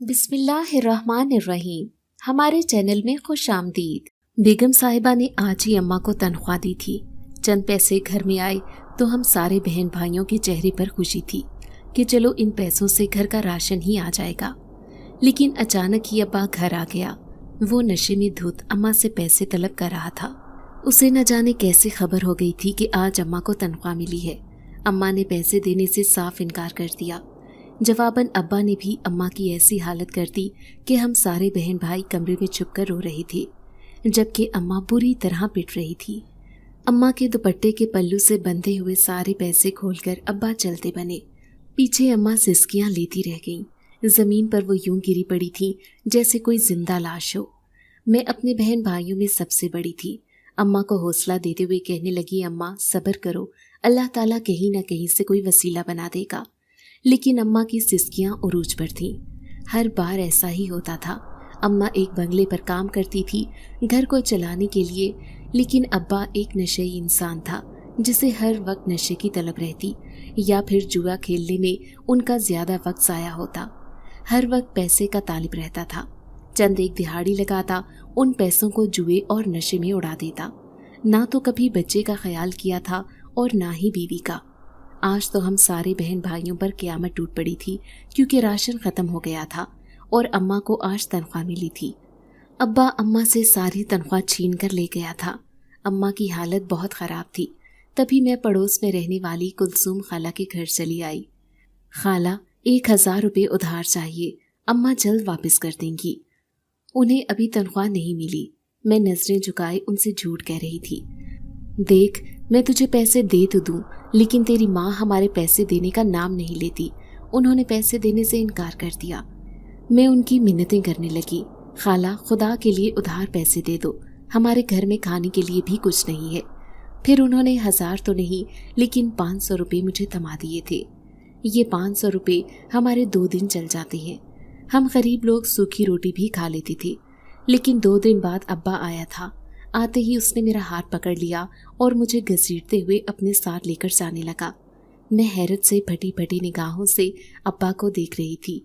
بسم اللہ الرحمن الرحیم۔ ہمارے چینل میں خوش آمدید۔ بیگم صاحبہ نے آج ہی اماں کو تنخواہ دی تھی۔ چند پیسے گھر میں آئے تو ہم سارے بہن بھائیوں کے چہرے پر خوشی تھی کہ چلو ان پیسوں سے گھر کا راشن ہی آ جائے گا۔ لیکن اچانک ہی ابا گھر آ گیا۔ وہ نشے میں دھت اماں سے پیسے طلب کر رہا تھا۔ اسے نہ جانے کیسے خبر ہو گئی تھی کہ آج اماں کو تنخواہ ملی ہے۔ اماں نے پیسے دینے سے صاف انکار کر دیا۔ جواباً ابا نے بھی اماں کی ایسی حالت کر دی کہ ہم سارے بہن بھائی کمرے میں چھپ کر رو رہے تھے، جبکہ اماں بری طرح پٹ رہی تھی۔ اماں کے دوپٹے کے پلو سے بندھے ہوئے سارے پیسے کھول کر ابا چلتے بنے۔ پیچھے اماں سسکیاں لیتی رہ گئیں۔ زمین پر وہ یوں گری پڑی تھی جیسے کوئی زندہ لاش ہو۔ میں اپنے بہن بھائیوں میں سب سے بڑی تھی۔ اماں کو حوصلہ دیتے ہوئے کہنے لگی، اماں صبر کرو، اللہ تعالیٰ کہیں نہ کہیں سے کوئی وسیلہ بنا دے گا۔ لیکن اماں کی سسکیاں عروج پر تھیں۔ ہر بار ایسا ہی ہوتا تھا۔ اماں ایک بنگلے پر کام کرتی تھی گھر کو چلانے کے لیے، لیکن ابا ایک نشئی انسان تھا جسے ہر وقت نشے کی طلب رہتی، یا پھر جوا کھیلنے میں ان کا زیادہ وقت ضائع ہوتا۔ ہر وقت پیسے کا طالب رہتا تھا۔ چند ایک دہاڑی لگاتا، ان پیسوں کو جوئے اور نشے میں اڑا دیتا۔ نہ تو کبھی بچے کا خیال کیا تھا اور نہ ہی بیوی کا۔ آج تو ہم سارے بہن بھائیوں پر قیامت ٹوٹ پڑی تھی، کیونکہ راشن ختم ہو گیا تھا اور اماں کو آج تنخواہ ملی تھی۔ ابا اماں سے ساری تنخواہ چھین کر لے گیا تھا۔ اماں کی حالت بہت خراب تھی۔ تبھی میں پڑوس میں رہنے والی کلثوم خالہ کے گھر چلی آئی۔ خالہ، 1000 روپے ادھار چاہیے، اماں جلد واپس کر دیں گی۔ انہیں ابھی تنخواہ نہیں ملی۔ میں نظریں جھکائے ان سے جھوٹ کہہ رہی تھی۔ دیکھ، میں تجھے پیسے دے تو دوں، لیکن تیری ماں ہمارے پیسے دینے کا نام نہیں لیتی۔ انہوں نے پیسے دینے سے انکار کر دیا۔ میں ان کی منتیں کرنے لگی، خالہ خدا کے لیے ادھار پیسے دے دو، ہمارے گھر میں کھانے کے لیے بھی کچھ نہیں ہے۔ پھر انہوں نے 1000 تو نہیں لیکن 500 روپے مجھے تھما دیے تھے۔ یہ 500 روپے ہمارے 2 دن چل جاتے ہیں۔ ہم غریب لوگ سوکھی روٹی بھی کھا لیتے تھے۔ لیکن 2 دن بعد ابا آیا تھا۔ آتے ہی اس نے میرا ہاتھ پکڑ لیا اور مجھے گھسیٹتے ہوئے اپنے ساتھ لے کر جانے لگا۔ میں حیرت سے پھٹی پھٹی نگاہوں سے ابا کو دیکھ رہی تھی۔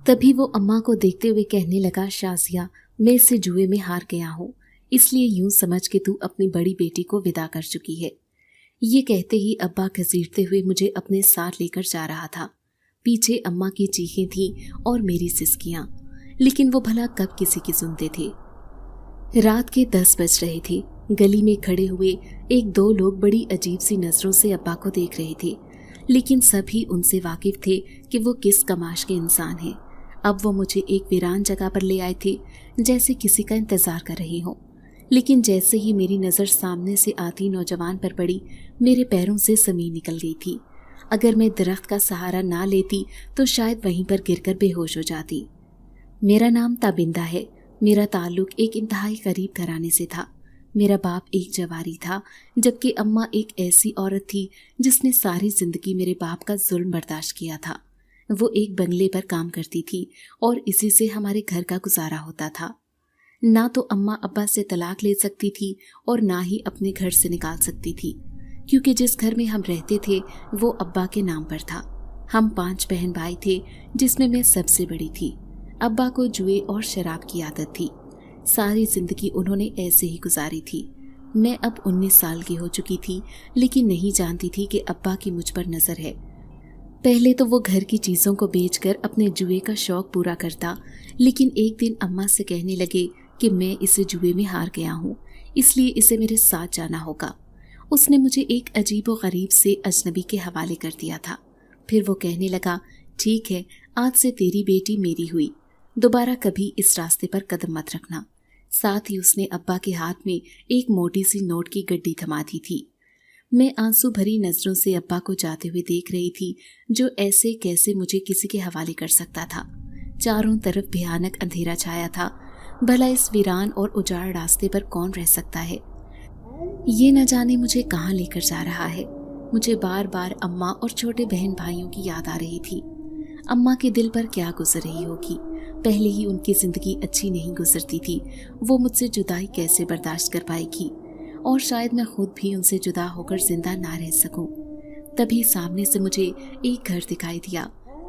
تبھی وہ اماں کو دیکھتے ہوئے کہنے لگا، شازیہ، میں اس سے جوئے میں ہار گیا ہوں، اس لیے یوں سمجھ کہ تو اپنی بڑی بیٹی کو ودا کر چکی ہے۔ یہ کہتے ہی ابا گھسیٹتے ہوئے مجھے اپنے ساتھ لے کر جا رہا تھا۔ پیچھے اماں کی چیخیں تھیں اور میری سسکیاں، لیکن وہ بھلا کب کسی کی سنتے تھے۔ رات کے 10 بج رہے تھے۔ گلی میں کھڑے ہوئے 1-2 لوگ بڑی عجیب سی نظروں سے ابا کو دیکھ رہے تھے، لیکن سبھی ان سے واقف تھے کہ وہ کس کماش کے انسان ہیں۔ اب وہ مجھے ایک ویران جگہ پر لے آئے تھے، جیسے کسی کا انتظار کر رہے ہوں۔ لیکن جیسے ہی میری نظر سامنے سے آتی نوجوان پر پڑی، میرے پیروں سے زمین نکل گئی تھی۔ اگر میں درخت کا سہارا نہ لیتی تو شاید وہیں پر گر کر بے ہوش ہو جاتی۔ میرا نام تابندہ ہے۔ میرا تعلق ایک انتہائی غریب گھرانے سے تھا۔ میرا باپ ایک جواری تھا، جبکہ اماں ایک ایسی عورت تھی جس نے ساری زندگی میرے باپ کا ظلم برداشت کیا تھا۔ وہ ایک بنگلے پر کام کرتی تھی اور اسی سے ہمارے گھر کا گزارا ہوتا تھا۔ نہ تو اماں ابا سے طلاق لے سکتی تھی اور نہ ہی اپنے گھر سے نکال سکتی تھی، کیونکہ جس گھر میں ہم رہتے تھے وہ ابا کے نام پر تھا۔ ہم 5 بہن بھائی تھے، جس میں سب سے بڑی تھی۔ ابا کو جوئے اور شراب کی عادت تھی۔ ساری زندگی انہوں نے ایسے ہی گزاری تھی۔ میں اب 19 سال کی ہو چکی تھی، لیکن نہیں جانتی تھی کہ ابا کی مجھ پر نظر ہے۔ پہلے تو وہ گھر کی چیزوں کو بیچ کر اپنے جوئے کا شوق پورا کرتا، لیکن ایک دن اماں سے کہنے لگے کہ میں اسے جوئے میں ہار گیا ہوں، اس لیے اسے میرے ساتھ جانا ہوگا۔ اس نے مجھے ایک عجیب و غریب سے اجنبی کے حوالے کر دیا تھا۔ پھر وہ کہنے لگا، ٹھیک ہے، آج سے تیری بیٹی میری ہوئی، دوبارہ کبھی اس راستے پر قدم مت رکھنا۔ ساتھ ہی اس نے ابا کے ہاتھ میں ایک موٹی سی نوٹ کی گڈی تھما دی تھی۔ میں آنسو بھری نظروں سے ابا کو جاتے ہوئے دیکھ رہی تھی، جو ایسے کیسے مجھے کسی کے حوالے کر سکتا تھا۔ چاروں طرف بھیانک اندھیرا چھایا تھا۔ بھلا اس ویران اور اجاڑ راستے پر کون رہ سکتا ہے؟ یہ نہ جانے مجھے کہاں لے کر جا رہا ہے۔ مجھے بار بار اماں اور چھوٹے بہن بھائیوں کی یاد آ رہی تھی۔ اماں کے دل پر کیا گزر رہی ہوگی؟ پہلے ہی ان کی زندگی اچھی نہیں گزرتی تھی، وہ مجھ سے جدائی کیسے برداشت کر پائے گی؟ اور شاید میں خود بھی ان سے جدا ہو کر زندہ نہ رہ سکوں۔ تبھی سامنے سے مجھے ایک گھر دکھائی دیا۔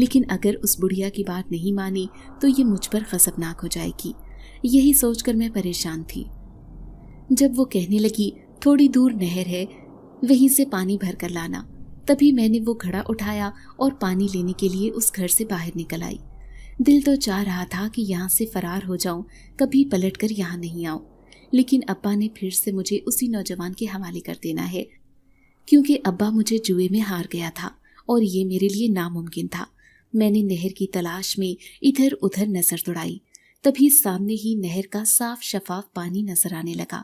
لیکن اگر اس بڑھیا کی بات نہیں مانی تو یہ مجھ پر غضبناک ہو جائے گی، یہی سوچ کر میں پریشان تھی۔ جب وہ کہنے لگی تھوڑی دور نہر ہے، وہیں سے پانی بھر کر لانا، تبھی میں نے وہ گھڑا اٹھایا اور پانی لینے کے لیے اس گھر سے باہر نکل آئی۔ دل تو چاہ رہا تھا کہ یہاں سے فرار ہو جاؤں، کبھی پلٹ کر یہاں نہیں آؤں، لیکن ابا نے پھر سے مجھے اسی نوجوان کے حوالے کر دینا ہے، کیونکہ ابا مجھے جوئے میں ہار گیا تھا اور یہ میرے لیے ناممکن تھا۔ میں نے نہر کی تلاش میں ادھر ادھر نظر دوڑائی، تبھی سامنے ہی نہر کا صاف شفاف پانی نظر آنے لگا۔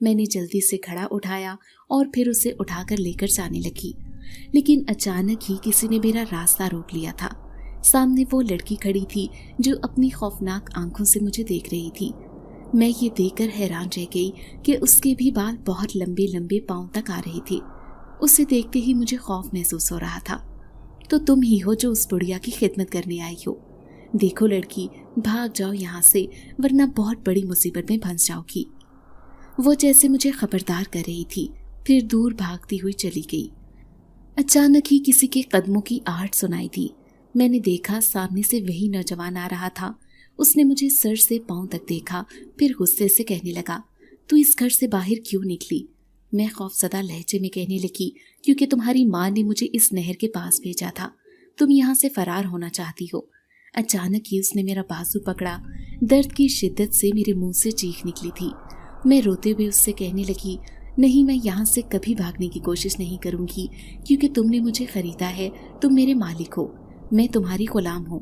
میں نے جلدی سے گھڑا اٹھایا اور پھر اسے اٹھا کر لے کر جانے لگی، لیکن اچانک ہی کسی نے میرا راستہ روک لیا تھا۔ سامنے وہ لڑکی کھڑی تھی جو اپنی خوفناک آنکھوں سے مجھے دیکھ رہی تھی۔ میں یہ دیکھ کر حیران رہ گئی کہ اس کے بھی بال بہت لمبے لمبے پاؤں تک آ رہے تھے۔ اسے دیکھتے ہی مجھے خوف محسوس ہو رہا تھا۔ تو تم ہی ہو جو اس بڑھیا کی خدمت کرنے آئی ہو؟ دیکھو لڑکی، بھاگ جاؤ یہاں سے، ورنہ بہت بڑی مصیبت میں پھنس جاؤ گی۔ وہ جیسے مجھے خبردار کر رہی تھی، پھر دور بھاگتی ہوئی چلی گئی۔ اچانک ہی کسی کے قدموں کی آہٹ سنائی دی۔ میں نے دیکھا سامنے سے وہی نوجوان آ رہا تھا۔ اس نے مجھے سر سے پاؤں تک دیکھا، پھر غصے سے کہنے لگا، تو اس گھر سے باہر کیوں نکلی؟ میں خوفزدہ لہجے میں کہنے لگی، کیونکہ تمہاری ماں نے مجھے اس نہر کے پاس بھیجا تھا، تم یہاں سے فرار ہونا چاہتی ہو۔ اچانک ہی اس نے میرا بازو پکڑا، درد کی شدت سے میرے منہ سے چیخ نکلی تھی۔ میں روتے ہوئے اس سے کہنے لگی، نہیں، میں یہاں سے کبھی بھاگنے کی کوشش نہیں کروں گی، کیونکہ تم نے مجھے خریدا ہے، تم میرے مالک ہو، میں تمہاری غلام ہوں۔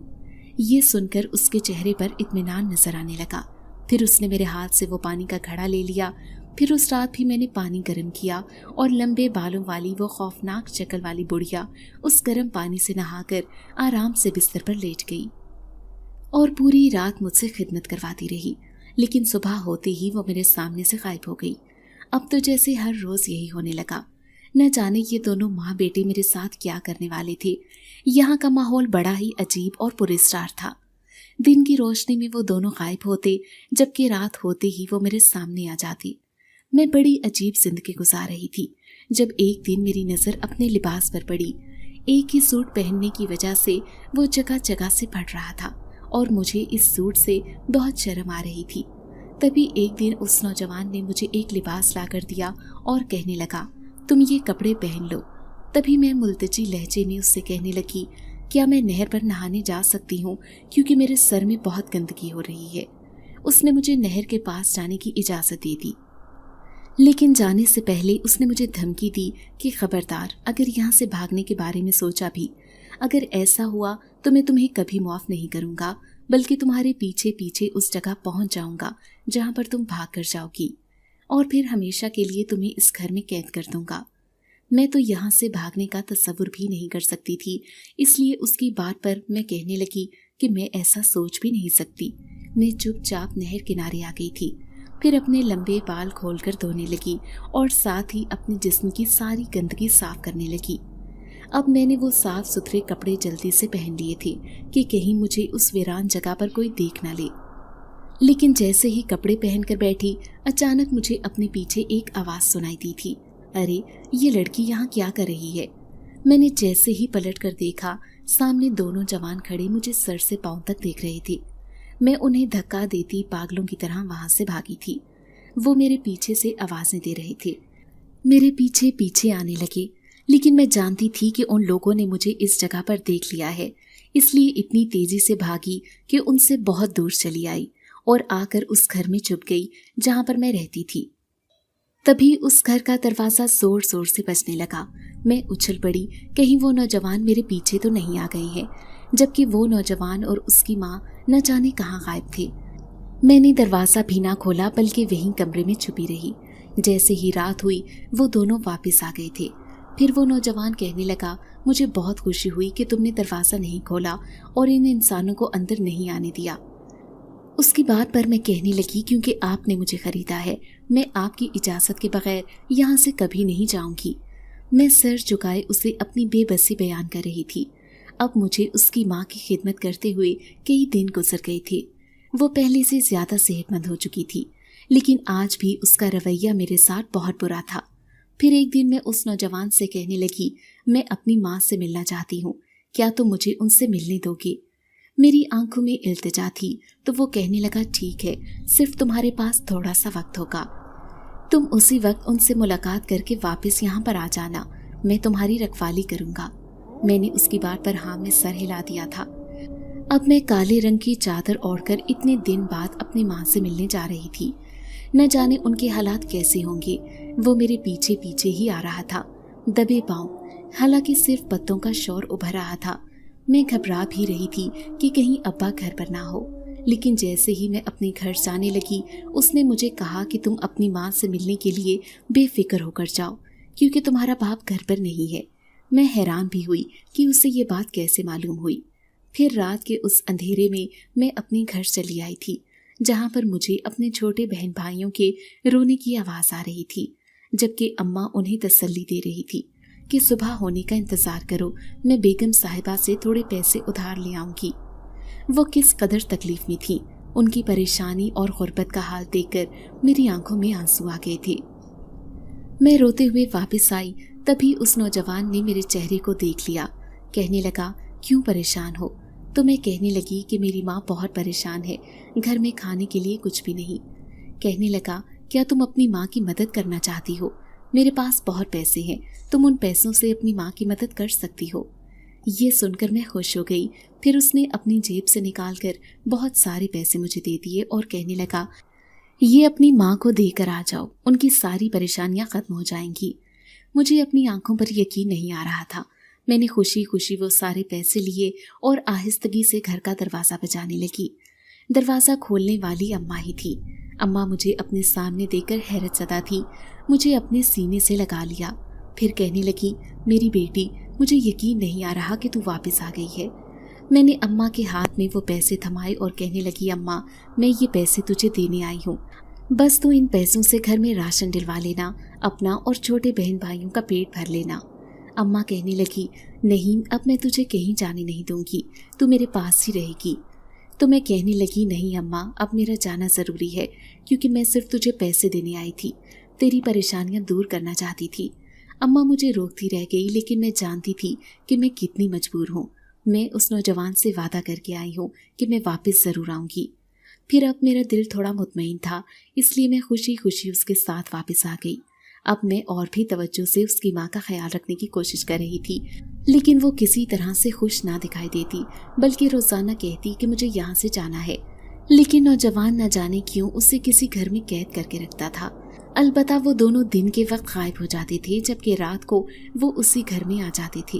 یہ سن کر اس کے چہرے پر اطمینان نظر آنے لگا۔ پھر اس نے میرے ہاتھ سے وہ پانی کا گھڑا لے لیا۔ پھر اس رات بھی میں نے پانی گرم کیا اور لمبے بالوں والی وہ خوفناک شکل والی بڑھیا اس گرم پانی سے نہا کر آرام سے بستر پر لیٹ گئی اور پوری رات مجھ سے خدمت کرواتی رہی، لیکن صبح ہوتے ہی وہ میرے سامنے سے غائب ہو گئی۔ اب تو جیسے ہر روز یہی ہونے لگا۔ نہ جانے یہ دونوں ماں بیٹے میرے ساتھ کیا کرنے والے تھے۔ یہاں کا ماحول بڑا ہی عجیب اور پراسرار تھا۔ دن کی روشنی میں وہ دونوں غائب ہوتے، جبکہ رات ہوتے ہی وہ میرے سامنے آ جاتی۔ میں بڑی عجیب زندگی گزار رہی تھی، جب ایک دن میری نظر اپنے لباس پر پڑی۔ ایک ہی سوٹ پہننے کی وجہ سے وہ جگہ جگہ سے پھٹ رہا تھا اور مجھے اس سوٹ سے بہت شرم آ رہی تھی۔ تبھی ایک دن اس نوجوان نے مجھے ایک لباس لا کر دیا اور کہنے لگا، تم یہ کپڑے پہن لو۔ تبھی میں ملتجی لہجے میں اس سے کہنے لگی، کیا میں نہر پر نہانے جا سکتی ہوں، کیونکہ میرے سر میں بہت گندگی ہو رہی ہے۔ اس نے مجھے نہر کے پاس جانے کی اجازت دے دی، لیکن جانے سے پہلے اس نے مجھے دھمکی دی کہ خبردار، اگر یہاں سے بھاگنے کے بارے میں سوچا بھی، اگر ایسا ہوا تو میں تمہیں کبھی معاف نہیں کروں گا، بلکہ تمہارے پیچھے پیچھے اس جگہ پہنچ جاؤں گا جہاں پر تم بھاگ کر جاؤ گی، اور پھر ہمیشہ کے لیے تمہیں اس گھر میں قید کر دوں گا۔ میں تو یہاں سے بھاگنے کا تصور بھی نہیں کر سکتی تھی، اس لیے اس کی بات پر میں کہنے لگی کہ میں ایسا سوچ بھی نہیں سکتی۔ میں چپ چاپ نہر کنارے آ گئی تھی، پھر اپنے لمبے بال کھول کر دھونے لگی اور ساتھ ہی اپنے جسم کی ساری گندگی صاف کرنے لگی۔ اب میں نے وہ صاف ستھرے کپڑے جلدی سے پہن لیے تھے کہ کہیں مجھے اس ویران جگہ پر کوئی دیکھ نہ لے، لیکن جیسے ہی کپڑے پہن کر بیٹھی، اچانک مجھے اپنے پیچھے ایک آواز سنائی دی تھی، ارے یہ لڑکی یہاں کیا کر رہی ہے؟ میں نے جیسے ہی پلٹ کر دیکھا، سامنے دونوں جوان کھڑے مجھے سر سے پاؤں تک دیکھ رہے تھے۔ میں انہیں دھکا دیتی پاگلوں کی طرح وہاں سے بھاگی تھی۔ وہ میرے پیچھے سے آوازیں دے رہے تھے، میرے پیچھے پیچھے آنے لگے، لیکن میں جانتی تھی کہ ان لوگوں نے مجھے اس جگہ پر دیکھ لیا ہے، اس لیے اتنی تیزی سے بھاگی کہ ان سے بہت دور چلی آئی اور آ کر اس گھر میں چھپ گئی جہاں پر میں رہتی تھی۔ تبھی اس گھر کا دروازہ زور زور سے بجنے لگا۔ میں اچھل پڑی، کہیں وہ نوجوان میرے پیچھے تو نہیں آ گئے ہیں، جبکہ وہ نوجوان اور اس کی ماں نہ جانے کہاں غائب تھے۔ میں نے دروازہ بھی نہ کھولا، بلکہ وہیں کمرے میں چھپی رہی۔ جیسے ہی رات ہوئی، وہ دونوں واپس آ گئے تھے۔ پھر وہ نوجوان کہنے لگا، مجھے بہت خوشی ہوئی کہ تم نے دروازہ نہیں کھولا اور ان انسانوں کو اندر نہیں آنے دیا۔ اس کی بات پر میں کہنے لگی، کیونکہ آپ نے مجھے خریدا ہے، میں آپ کی اجازت کے بغیر یہاں سے کبھی نہیں جاؤں گی۔ میں سر جھکائے اسے اپنی بے بسی بیان کر رہی تھی۔ اب مجھے اس کی ماں کی خدمت کرتے ہوئے کئی دن گزر گئے تھے۔ وہ پہلے سے زیادہ صحت مند ہو چکی تھی، لیکن آج بھی اس کا رویہ میرے ساتھ بہت برا تھا۔ پھر ایک دن میں اس نوجوان سے کہنے لگی، میں اپنی ماں سے ملنا چاہتی ہوں، کیا تم مجھے ان سے ملنے دوگے؟ میری آنکھوں میں التجا تھی تو وہ کہنے لگا ٹھیک ہے، صرف تمہارے پاس تھوڑا سا وقت ہوگا، تم اسی وقت ان سے ملاقات کر کے واپس یہاں پر آ جانا، میں تمہاری رکھوالی کروں گا۔ میں نے اس کی بات پر ہاں میں سر ہلا دیا تھا۔ اب میں کالے رنگ کی چادر اوڑھ کر اتنے دن بعد اپنی ماں سے ملنے جا رہی تھی۔ نہ جانے ان کے حالات کیسے ہوں گے، وہ میرے پیچھے پیچھے ہی آ رہا تھا دبے پاؤں، حالانکہ صرف پتوں کا شور ابھر رہا تھا۔ میں گھبرا بھی رہی تھی کہ کہیں ابا گھر پر نہ ہو، لیکن جیسے ہی میں اپنے گھر جانے لگی اس نے مجھے کہا کہ تم اپنی ماں سے ملنے کے لیے بے فکر ہو کر جاؤ کیونکہ تمہارا باپ گھر پر نہیں ہے۔ میں حیران بھی ہوئی کہ اسے یہ بات کیسے معلوم ہوئی۔ پھر رات کے اس اندھیرے میں اپنے گھر چلی آئی تھی جہاں پر مجھے اپنے چھوٹے بہن بھائیوں کے رونے کی آواز آ رہی تھی، جبکہ اماں انہیں تسلی دے رہی تھی کہ صبح ہونے کا انتظار کرو، میں بیگم صاحبہ سے تھوڑے پیسے ادھار لے آؤں گی۔ وہ کس قدر تکلیف میں تھی، ان کی پریشانی اور غربت کا حال دیکھ کر میری آنکھوں میں آنسو آ گئے تھے۔ میں روتے ہوئے واپس آئی، تبھی اس نوجوان نے میرے چہرے کو دیکھ لیا، کہنے لگا کیوں پریشان ہو؟ تو میں کہنے لگی کہ میری ماں بہت پریشان ہے، گھر میں کھانے کے لیے کچھ بھی نہیں۔ کہنے لگا کیا تم اپنی ماں کی مدد کرنا چاہتی ہو؟ میرے پاس بہت پیسے ہیں، تم ان پیسوں سے اپنی ماں کی مدد کر سکتی ہو۔ یہ سن کر میں خوش ہو گئی۔ پھر اس نے اپنی جیب سے نکال کر بہت سارے پیسے مجھے دے دیے اور کہنے لگا یہ اپنی ماں کو دے کر آ جاؤ، ان کی ساری پریشانیاں ختم ہو جائیں گی۔ مجھے اپنی آنکھوں پر یقین نہیں آ رہا تھا۔ میں نے خوشی خوشی وہ سارے پیسے لیے اور آہستگی سے گھر کا دروازہ بجانے لگی۔ دروازہ کھولنے والی اماں ہی تھی۔ اماں مجھے اپنے سامنے دیکھ کر حیرت زدہ تھی، مجھے اپنے سینے سے لگا لیا، پھر کہنے لگی میری بیٹی، مجھے یقین نہیں آ رہا کہ تو واپس آ گئی ہے۔ میں نے اماں کے ہاتھ میں وہ پیسے تھمائے اور کہنے لگی اماں، میں یہ پیسے تجھے دینے آئی ہوں، بس تو ان پیسوں سے گھر میں راشن ڈلوا لینا، اپنا اور چھوٹے بہن بھائیوں کا پیٹ بھر لینا۔ اماں کہنے لگی نہیں، اب میں تجھے کہیں جانے نہیں دوں گی، تو میرے پاس ہی رہے گی۔ تو میں کہنے لگی نہیں اماں، اب میرا جانا ضروری ہے کیونکہ میں صرف تجھے پیسے دینے آئی تھی، تیری پریشانیاں دور کرنا چاہتی تھی۔ اماں مجھے روکتی رہ گئی، لیکن میں جانتی تھی کہ میں کتنی مجبور ہوں۔ میں اس نوجوان سے وعدہ کر کے آئی ہوں کہ میں واپس ضرور آؤں گی۔ پھر اب میرا دل تھوڑا مطمئن تھا، اس لیے میں خوشی خوشی اس کے ساتھ واپس آ گئی۔ اب میں اور بھی توجہ سے اس کی ماں کا خیال رکھنے کی کوشش کر رہی تھی، لیکن وہ کسی طرح سے خوش نہ دکھائی دیتی، بلکہ روزانہ کہتی کہ مجھے یہاں سے جانا ہے، لیکن نوجوان نہ جانے کیوں اسے کسی گھر میں قید کر کے رکھتا تھا۔ البتہ وہ دونوں دن کے وقت غائب ہو جاتے تھے، جبکہ رات کو وہ اسی گھر میں آ جاتے تھے۔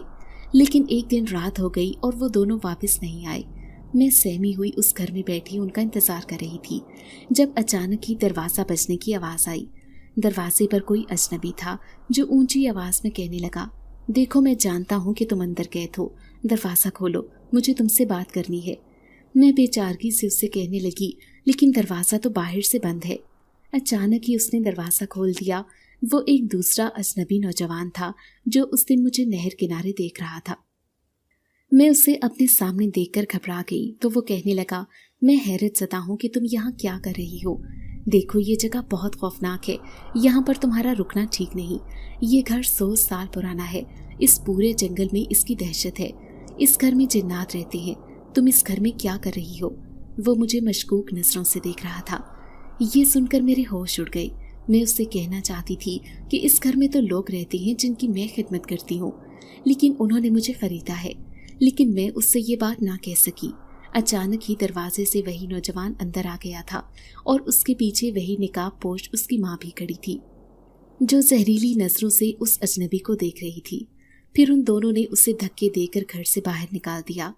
لیکن ایک دن رات ہو گئی اور وہ دونوں واپس نہیں آئے۔ میں سہمی ہوئی اس گھر میں بیٹھی ان کا انتظار کر رہی تھی، جب اچانک ہی دروازہ بجنے کی آواز آئی۔ دروازے پر کوئی اجنبی تھا جو اونچی آواز میں کہنے لگا دیکھو، میں جانتا ہوں کہ تم اندر قید ہو، دروازہ کھولو، مجھے تم سے بات کرنی ہے۔ میں بے چارگی سے اس سے کہنے لگی لیکن دروازہ تو باہر سے بند ہے۔ اچانک ہی اس نے دروازہ کھول دیا۔ وہ ایک دوسرا اجنبی نوجوان تھا جو اس دن مجھے نہر کنارے دیکھ رہا تھا۔ میں اسے اپنے سامنے دیکھ کر گھبرا گئی تو وہ کہنے لگا میں حیرت زدہ ہوں کہ تم یہاں کیا کر رہی ہو، دیکھو یہ جگہ بہت خوفناک ہے، یہاں پر تمہارا رکنا ٹھیک نہیں، یہ گھر 100 سال پرانا ہے، اس پورے جنگل میں اس کی دہشت ہے، اس گھر میں جنات رہتے ہیں، تم اس گھر میں کیا کر رہی ہو؟ وہ مجھے مشکوک نظروں سے دیکھ رہا تھا۔ یہ سن کر میرے ہوش اڑ گئے۔ میں اس سے کہنا چاہتی تھی کہ اس گھر میں تو لوگ رہتے ہیں جن کی میں خدمت کرتی ہوں، لیکن انہوں نے مجھے خریدا ہے، لیکن میں اس سے یہ بات نہ کہہ سکی۔ اچانک ہی دروازے سے وہی نوجوان اندر آ گیا تھا اور اس کے پیچھے وہی نقاب پوش اس کی ماں بھی کھڑی تھی جو زہریلی نظروں سے اس اجنبی کو دیکھ رہی تھی۔ پھر ان دونوں نے اسے دھکے دے کر گھر سے باہر نکال دیا۔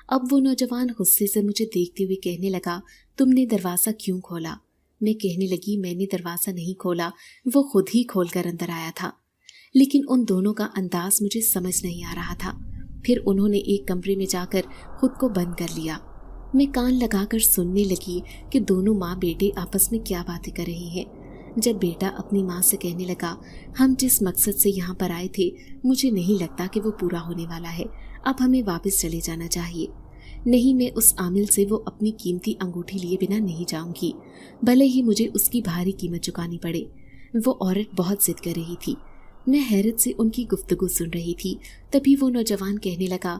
اب وہ نوجوان غصے سے مجھے دیکھتے ہوئے کہنے لگا تم نے دروازہ کیوں کھولا؟ میں کہنے لگی میں نے دروازہ نہیں کھولا، وہ خود ہی کھول کر اندر آیا تھا۔ لیکن ان دونوں کا انداز مجھے سمجھ نہیں آ رہا تھا۔ پھر انہوں نے ایک کمرے میں جا کر خود کو بند کر لیا۔ میں کان لگا کر سننے لگی کہ دونوں ماں بیٹے آپس میں کیا باتیں کر رہے ہیں۔ جب بیٹا اپنی ماں سے کہنے لگا ہم جس مقصد سے یہاں پر آئے تھے مجھے نہیں لگتا کہ وہ پورا ہونے والا ہے، اب ہمیں واپس چلے جانا چاہیے۔ نہیں، میں اس عامل سے وہ اپنی قیمتی انگوٹھی لیے بنا نہیں جاؤں گی، بھلے ہی مجھے اس کی بھاری قیمت چکانی پڑے۔ وہ عورت بہت ضد کر رہی تھی۔ میں حیرت سے ان کی گفتگو سن رہی تھی، تبھی وہ نوجوان کہنے لگا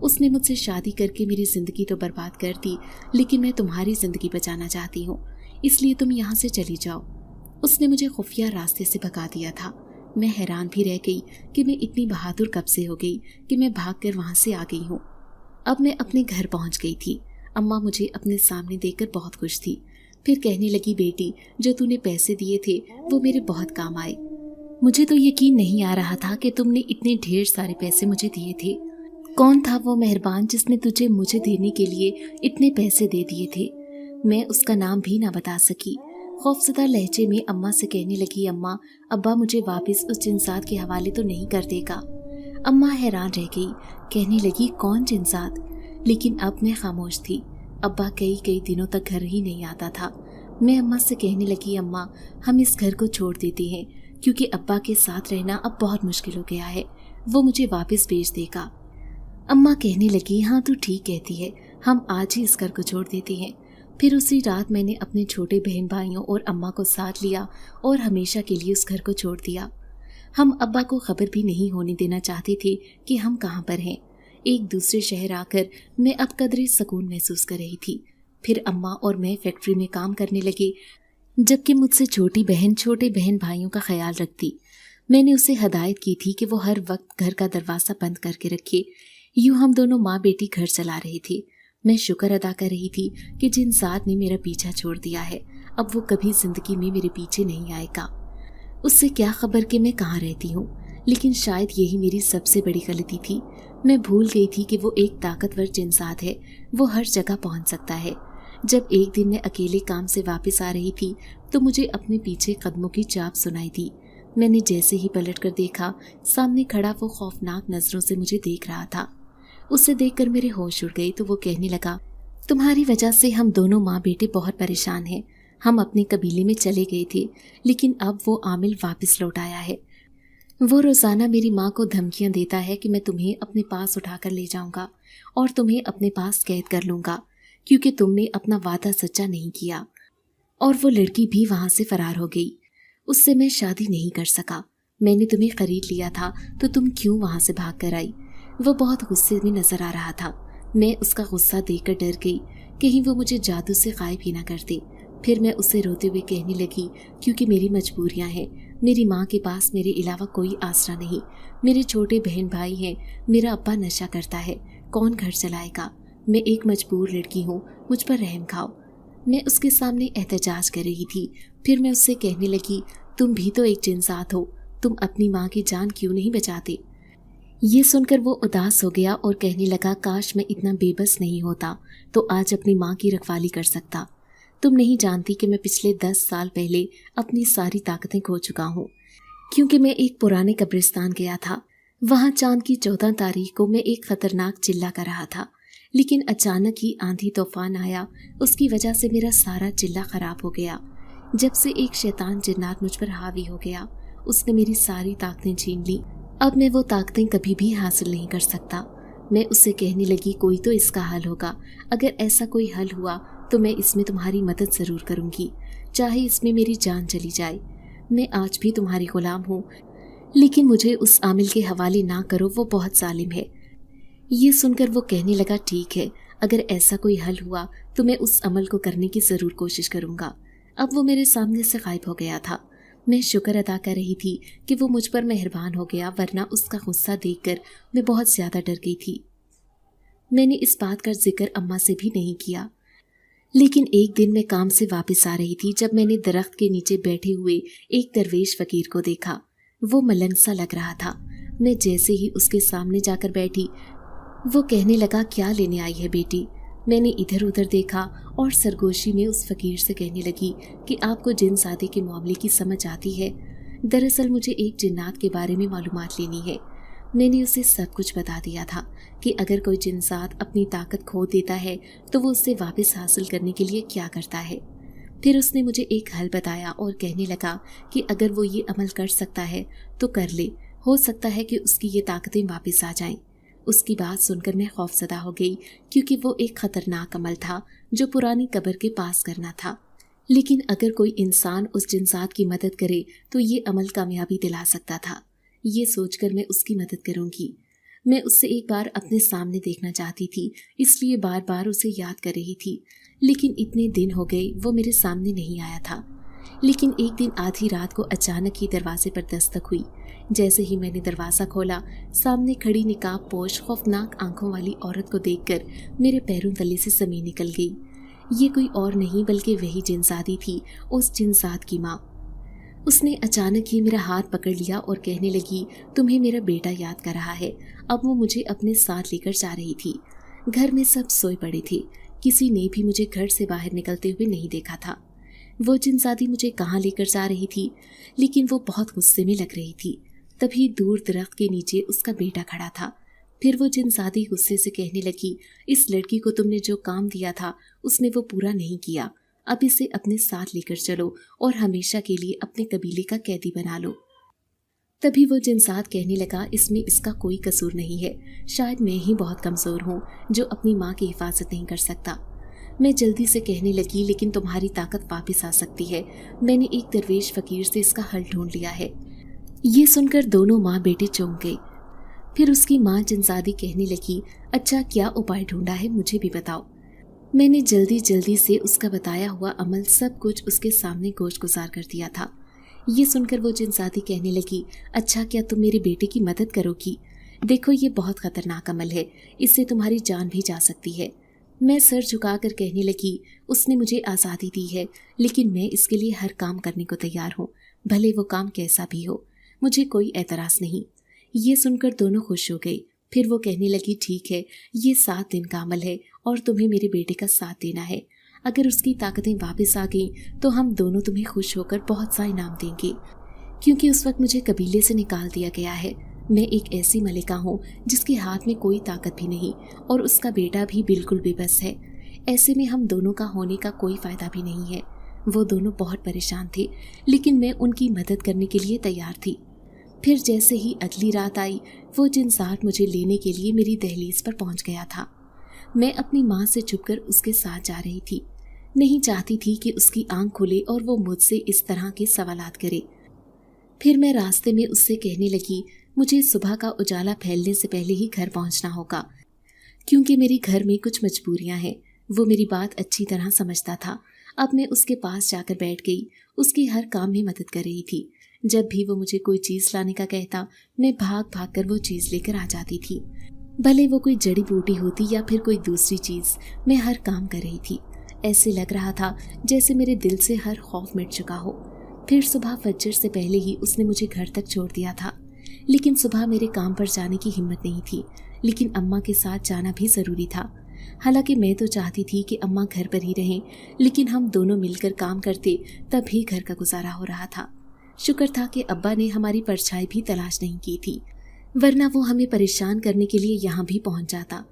اس نے مجھ سے شادی کر کے میری زندگی تو برباد کر دی، لیکن میں تمہاری زندگی بچانا چاہتی ہوں، اس لیے تم یہاں سے چلی جاؤ۔ اس نے مجھے خفیہ راستے سے بھگا دیا تھا۔ میں حیران بھی رہ گئی کہ میں اتنی بہادر کب سے ہو گئی کہ میں بھاگ کر وہاں سے آ گئی ہوں۔ اب میں اپنے گھر پہنچ گئی تھی۔ اماں مجھے اپنے سامنے دیکھ کر بہت خوش تھی۔ پھر کہنے لگی، بیٹی جو تو نے پیسے دیے تھے وہ میرے بہت کام آئے۔ مجھے تو یقین نہیں آ رہا تھا کہ تم نے اتنے ڈھیر سارے پیسے مجھے دیے تھے۔ کون تھا وہ مہربان جس نے تجھے مجھے دینے کے لیے اتنے پیسے دے دیے تھے؟ میں اس کا نام بھی نہ بتا سکی۔ خوفزدہ لہجے میں اماں سے کہنے لگی، اماں ابا مجھے واپس اس جنسات کے حوالے تو نہیں کر دے گا؟ اماں حیران رہ گئی، کہنے لگی، کون جنسات؟ لیکن اب میں خاموش تھی۔ ابا کئی دنوں تک گھر ہی نہیں آتا تھا۔ میں اماں سے کہنے لگی، اماں ہم اس گھر کو چھوڑ دیتے ہیں، کیونکہ ابا کے ساتھ رہنا اب بہت مشکل ہو گیا ہے، وہ مجھے واپس بھیج دے گا۔ اماں کہنے لگی، ہاں تو ٹھیک کہتی ہے، ہم آج ہی اس گھر کو چھوڑ دیتے ہیں۔ پھر اسی رات میں نے اپنے چھوٹے بہن بھائیوں اور اماں کو ساتھ لیا اور ہمیشہ کے لیے اس گھر کو چھوڑ دیا۔ ہم ابا کو خبر بھی نہیں ہونے دینا چاہتے تھے کہ ہم کہاں پر ہیں۔ ایک دوسرے شہر آ کر میں اب قدرے سکون محسوس کر رہی تھی۔ پھر اماں اور میں فیکٹری میں کام کرنے لگے، جبکہ مجھ سے چھوٹی بہن چھوٹے بہن بھائیوں کا خیال رکھتی۔ میں نے اسے ہدایت کی تھی کہ وہ ہر وقت گھر کا دروازہ بند کر کے رکھے۔ یوں ہم دونوں ماں بیٹی گھر چلا رہے تھے۔ میں شکر ادا کر رہی تھی کہ جن ذات نے میرا پیچھا چھوڑ دیا ہے اب وہ کبھی زندگی میں میرے پیچھے نہیں آئے گا۔ اس سے کیا خبر کہ میں کہاں رہتی ہوں، لیکن شاید یہی میری سب سے بڑی غلطی تھی۔ میں بھول گئی تھی کہ وہ ایک طاقتور جنسات ہے، وہ ہر جگہ پہنچ سکتا ہے۔ جب ایک دن میں اکیلے کام سے واپس آ رہی تھی تو مجھے اپنے پیچھے قدموں کی چاپ سنائی دی۔ میں نے جیسے ہی پلٹ کر دیکھا، سامنے کھڑا وہ خوفناک نظروں سے مجھے دیکھ رہا تھا۔ اسے دیکھ کر میرے ہوش اڑ گئے تو وہ کہنے لگا، تمہاری وجہ سے ہم دونوں ماں بیٹے بہت پریشان ہیں۔ ہم اپنے قبیلے میں چلے گئے تھے، لیکن اب وہ عامل واپس لوٹ آیا ہے۔ وہ روزانہ میری ماں کو دھمکیاں دیتا ہے کہ میں تمہیں اپنے پاس اٹھا کر لے جاؤں گا اور تمہیں اپنے پاس قید کر لوں گا، کیونکہ تم نے اپنا وعدہ سچا نہیں کیا۔ اور وہ لڑکی بھی وہاں سے فرار ہو گئی۔ اس سے میں شادی نہیں کر سکا۔ میں نے تمہیں خرید لیا تھا تو تم کیوں وہاں سے بھاگ کر آئی؟ وہ بہت غصے میں نظر آ رہا تھا۔ میں اس کا غصہ دیکھ کر ڈر گئی، کہیں وہ مجھے جادو سے غائب ہی نہ کر دے۔ پھر میں اسے روتے ہوئے کہنے لگی، کیونکہ میری مجبوریاں ہیں، میری ماں کے پاس میرے علاوہ کوئی آسرا نہیں، میرے چھوٹے بہن بھائی ہیں، میرا ابا نشہ کرتا ہے، کون گھر چلائے گا؟ میں ایک مجبور لڑکی ہوں، مجھ پر رحم کھاؤ۔ میں اس کے سامنے احتجاج کر رہی تھی۔ پھر میں اس سے کہنے لگی، تم بھی تو ایک جنسات ہو، تم اپنی ماں کی جان کیوں نہیں بچاتے؟ یہ سن کر وہ اداس ہو گیا اور کہنے لگا، کاش میں اتنا بے بس نہیں ہوتا تو آج اپنی ماں کی رکھوالی کر سکتا۔ تم نہیں جانتی کہ میں پچھلے 10 سال پہلے اپنی ساری طاقتیں کھو چکا ہوں، کیونکہ میں ایک پرانے قبرستان گیا تھا۔ وہاں چاند کی 14 تاریخ کو میں ایک خطرناک چلہ کر رہا تھا، لیکن اچانک ہی آندھی طوفان آیا، اس کی وجہ سے میرا سارا چلہ خراب ہو گیا۔ جب سے ایک شیطان جنات مجھ پر حاوی ہو گیا، اس نے میری ساری طاقتیں چھین لی۔ اب میں وہ طاقتیں کبھی بھی حاصل نہیں کر سکتا۔ میں اس سے کہنے لگی، کوئی تو اس کا حل ہوگا، اگر ایسا کوئی حل ہوا تو میں اس میں تمہاری مدد ضرور کروں گی، چاہے اس میں میری جان چلی جائے۔ میں آج بھی تمہاری غلام ہوں، لیکن مجھے اس عامل کے حوالے نہ کرو، وہ بہت ظالم ہے۔ یہ سن کر وہ کہنے لگا، ٹھیک ہے، اگر ایسا کوئی حل ہوا تو میں اس عمل کو کرنے کی ضرور کوشش کروں گا۔ اب وہ میرے سامنے سے غائب ہو گیا تھا۔ میں شکر ادا کر رہی تھی کہ وہ مجھ پر مہربان ہو گیا، ورنہ اس کا غصہ دیکھ کر میں بہت زیادہ ڈر گئی تھی۔ میں نے اس بات کا ذکر اماں سے بھی نہیں کیا، لیکن ایک دن میں کام سے واپس آ رہی تھی جب میں نے درخت کے نیچے بیٹھے ہوئے ایک درویش فقیر کو دیکھا۔ وہ ملنگ سا لگ رہا تھا۔ میں جیسے ہی اس کے سامنے جا کر بیٹھی، وہ کہنے لگا، کیا لینے آئی ہے بیٹی؟ میں نے ادھر ادھر دیکھا اور سرگوشی میں اس فقیر سے کہنے لگی کہ آپ کو جن سادے کے معاملے کی سمجھ آتی ہے؟ دراصل مجھے ایک جنات کے بارے میں معلومات لینی ہے۔ میں نے اسے سب کچھ بتا دیا تھا کہ اگر کوئی جنسات اپنی طاقت کھو دیتا ہے تو وہ اسے واپس حاصل کرنے کے لیے کیا کرتا ہے۔ پھر اس نے مجھے ایک حل بتایا اور کہنے لگا کہ اگر وہ یہ عمل کر سکتا ہے تو کر لے، ہو سکتا ہے کہ اس کی یہ طاقتیں واپس آ جائیں۔ اس کی بات سن کر میں خوفزدہ ہو گئی، کیونکہ وہ ایک خطرناک عمل تھا جو پرانی قبر کے پاس کرنا تھا، لیکن اگر کوئی انسان اس جنسات کی مدد کرے تو یہ عمل کامیابی دلا سکتا تھا۔ یہ سوچ کر میں اس کی مدد کروں گی۔ میں اس سے ایک بار اپنے سامنے دیکھنا چاہتی تھی، اس لیے بار بار اسے یاد کر رہی تھی، لیکن اتنے دن ہو گئے وہ میرے سامنے نہیں آیا تھا۔ لیکن ایک دن آدھی رات کو اچانک ہی دروازے پر دستک ہوئی۔ جیسے ہی میں نے دروازہ کھولا، سامنے کھڑی نقاب پوش خوفناک آنکھوں والی عورت کو دیکھ کر میرے پیروں تلے سے زمین نکل گئی۔ یہ کوئی اور نہیں بلکہ وہی جنزادی تھی، اس جنزاد کی ماں۔ اس نے اچانک ہی میرا ہاتھ پکڑ لیا اور کہنے لگی، تمہیں میرا بیٹا یاد کر رہا ہے۔ اب وہ مجھے اپنے ساتھ لے کر جا رہی تھی۔ گھر میں سب سوئے پڑے تھے، کسی نے بھی مجھے گھر سے باہر نکلتے ہوئے نہیں دیکھا تھا۔ وہ جنزادی مجھے کہاں لے کر جا رہی تھی، لیکن وہ بہت غصے میں لگ رہی تھی۔ تبھی دور درخت کے نیچے اس کا بیٹا کھڑا تھا۔ پھر وہ جنزادی غصے سے کہنے لگی، اس لڑکی کو تم نے جو کام دیا تھا اس نے وہ پورا نہیں کیا، اب اسے اپنے ساتھ لے کر چلو اور ہمیشہ کے لیے اپنے قبیلے کا قیدی بنا لو۔ تبھی وہ جنزاد کہنے لگا، اس میں اس کا کوئی قصور نہیں ہے، شاید میں ہی بہت کمزور ہوں جو اپنی ماں کی حفاظت نہیں کر سکتا۔ میں جلدی سے کہنے لگی، لیکن تمہاری طاقت واپس آ سکتی ہے، میں نے ایک درویش فقیر سے اس کا حل ڈھونڈ لیا ہے۔ یہ سن کر دونوں ماں بیٹے چونک گئے۔ پھر اس کی ماں جنزادی کہنے لگی، اچھا کیا اپائے ڈھونڈا ہے مجھے بھی بتاؤ۔ میں نے جلدی سے اس کا بتایا ہوا عمل سب کچھ اس کے سامنے گوش گزار کر دیا تھا۔ یہ سن کر وہ جنزادی کہنے لگی، اچھا کیا تم میرے بیٹے کی مدد کرو گی؟ دیکھو یہ بہت خطرناک عمل ہے، اس سے تمہاری جان بھی جا سکتی ہے۔ میں سر جھکا کر کہنے لگی، اس نے مجھے آزادی دی ہے، لیکن میں اس کے لیے ہر کام کرنے کو تیار ہوں، بھلے وہ کام کیسا بھی ہو، مجھے کوئی اعتراض نہیں۔ یہ سن کر دونوں خوش ہو گئی۔ پھر وہ کہنے لگی، ٹھیک ہے، یہ 7 دن کا عمل ہے اور تمہیں میرے بیٹے کا ساتھ دینا ہے۔ اگر اس کی طاقتیں واپس آ گئیں تو ہم دونوں تمہیں خوش ہو کر بہت سا انعام دیں گے، کیونکہ اس وقت مجھے قبیلے سے نکال دیا گیا ہے۔ میں ایک ایسی ملکہ ہوں جس کے ہاتھ میں کوئی طاقت بھی نہیں اور اس کا بیٹا بھی بالکل بے بس ہے۔ ایسے میں ہم دونوں کا ہونے کا کوئی فائدہ بھی نہیں ہے۔ وہ دونوں بہت پریشان تھے، لیکن میں ان کی مدد کرنے کے لیے تیار تھی۔ پھر جیسے ہی اگلی رات آئی، وہ جنزاد مجھے لینے کے لیے میری دہلیز پر پہنچ گیا تھا۔ میں اپنی ماں سے چھپ کر اس کے ساتھ جا رہی تھی، نہیں چاہتی تھی کہ اس کی آنکھ کھلے اور وہ مجھ سے اس طرح کے سوالات کرے۔ پھر میں راستے میں اس سے کہنے لگی، مجھے صبح کا اجالا پھیلنے سے پہلے ہی گھر پہنچنا ہوگا، کیونکہ میری گھر میں کچھ مجبوریاں ہیں۔ وہ میری بات اچھی طرح سمجھتا تھا۔ اب میں اس کے پاس جا کر بیٹھ گئی، اس کی ہر کام میں مدد کر رہی تھی۔ جب بھی وہ مجھے کوئی چیز لانے کا کہتا، میں بھاگ کر وہ چیز لے کر آ جاتی تھی، بھلے وہ کوئی جڑی بوٹی ہوتی یا پھر کوئی دوسری چیز، میں ہر کام کر رہی تھی۔ ایسے لگ رہا تھا جیسے میرے دل سے ہر خوف مٹ چکا ہو۔ پھر صبح فجر سے پہلے ہی اس نے مجھے گھر تک چھوڑ دیا تھا، لیکن صبح میرے کام پر جانے کی ہمت نہیں تھی، لیکن اماں کے ساتھ جانا بھی ضروری تھا۔ حالانکہ میں تو چاہتی تھی کہ اماں گھر پر ہی رہیں، لیکن ہم دونوں مل کر کام کرتے تب ہی گھر کا گزارا ہو رہا تھا۔ شکر تھا کہ ابا نے ہماری پرچھائی بھی تلاش نہیں کی تھی، ورنہ وہ ہمیں پریشان کرنے کے لیے یہاں بھی پہنچ جاتا۔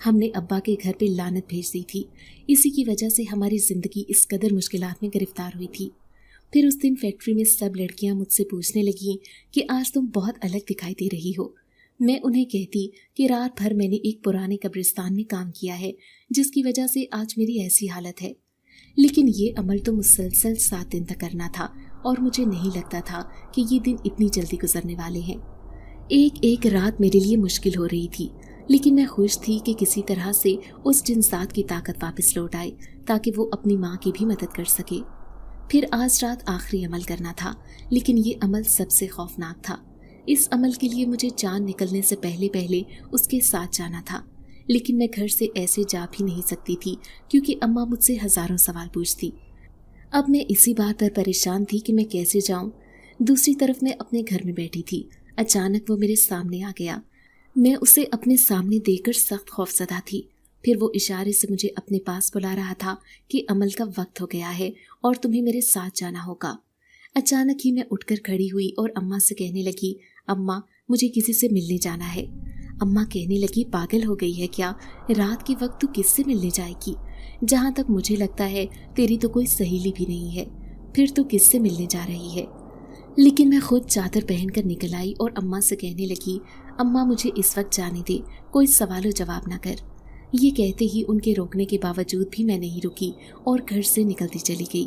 ہم نے ابا کے گھر پہ لعنت بھیج دی تھی، اسی کی وجہ سے ہماری زندگی اس قدر مشکلات میں گرفتار ہوئی تھی۔ پھر اس دن فیکٹری میں سب لڑکیاں مجھ سے پوچھنے لگیں کہ آج تم بہت الگ دکھائی دے رہی ہو۔ میں انہیں کہتی کہ رات بھر میں نے ایک پرانے قبرستان میں کام کیا ہے، جس کی وجہ سے آج میری ایسی حالت ہے، لیکن یہ عمل تو مسلسل 7 دن تک کرنا تھا اور مجھے نہیں لگتا تھا کہ یہ دن اتنی جلدی گزرنے والے ہیں۔ ایک رات میرے لیے مشکل ہو رہی تھی، لیکن میں خوش تھی کہ کسی طرح سے اس جنزاد کی طاقت واپس لوٹ آئے تاکہ وہ اپنی ماں کی بھی مدد کر سکے۔ پھر آج رات آخری عمل کرنا تھا، لیکن یہ عمل سب سے خوفناک تھا۔ اس عمل کے لیے مجھے چاند نکلنے سے پہلے اس کے ساتھ جانا تھا، لیکن میں گھر سے ایسے جا بھی نہیں سکتی تھی کیونکہ اماں مجھ سے ہزاروں سوال پوچھتی۔ اب میں اسی بات پر پریشان تھی کہ میں کیسے جاؤں۔ دوسری طرف میں اپنے گھر میں بیٹھی تھی، اچانک وہ میرے سامنے آ گیا۔ میں اسے اپنے سامنے دیکھ کر سخت خوفزدہ تھی۔ پھر وہ اشارے سے مجھے اپنے پاس بلا رہا تھا کہ عمل کا وقت ہو گیا ہے اور تمہیں میرے ساتھ جانا ہوگا۔ اچانک ہی میں اٹھ کر کھڑی ہوئی اور اماں سے کہنے لگی، اماں مجھے کسی سے ملنے جانا ہے۔ اماں کہنے لگی، پاگل ہو گئی ہے کیا؟ رات کے وقت تو کس سے ملنے جائے گی؟ جہاں تک مجھے لگتا ہے تیری تو کوئی سہیلی بھی نہیں ہے، پھر تو کس سے ملنے جا رہی ہے؟ لیکن میں خود چادر پہن کر نکل آئی اور اماں سے کہنے لگی، اماں مجھے اس وقت جانے دے، کوئی سوال و جواب نہ کر۔ یہ کہتے ہی ان کے روکنے کے باوجود بھی میں نہیں رکی اور گھر سے نکلتی چلی گئی۔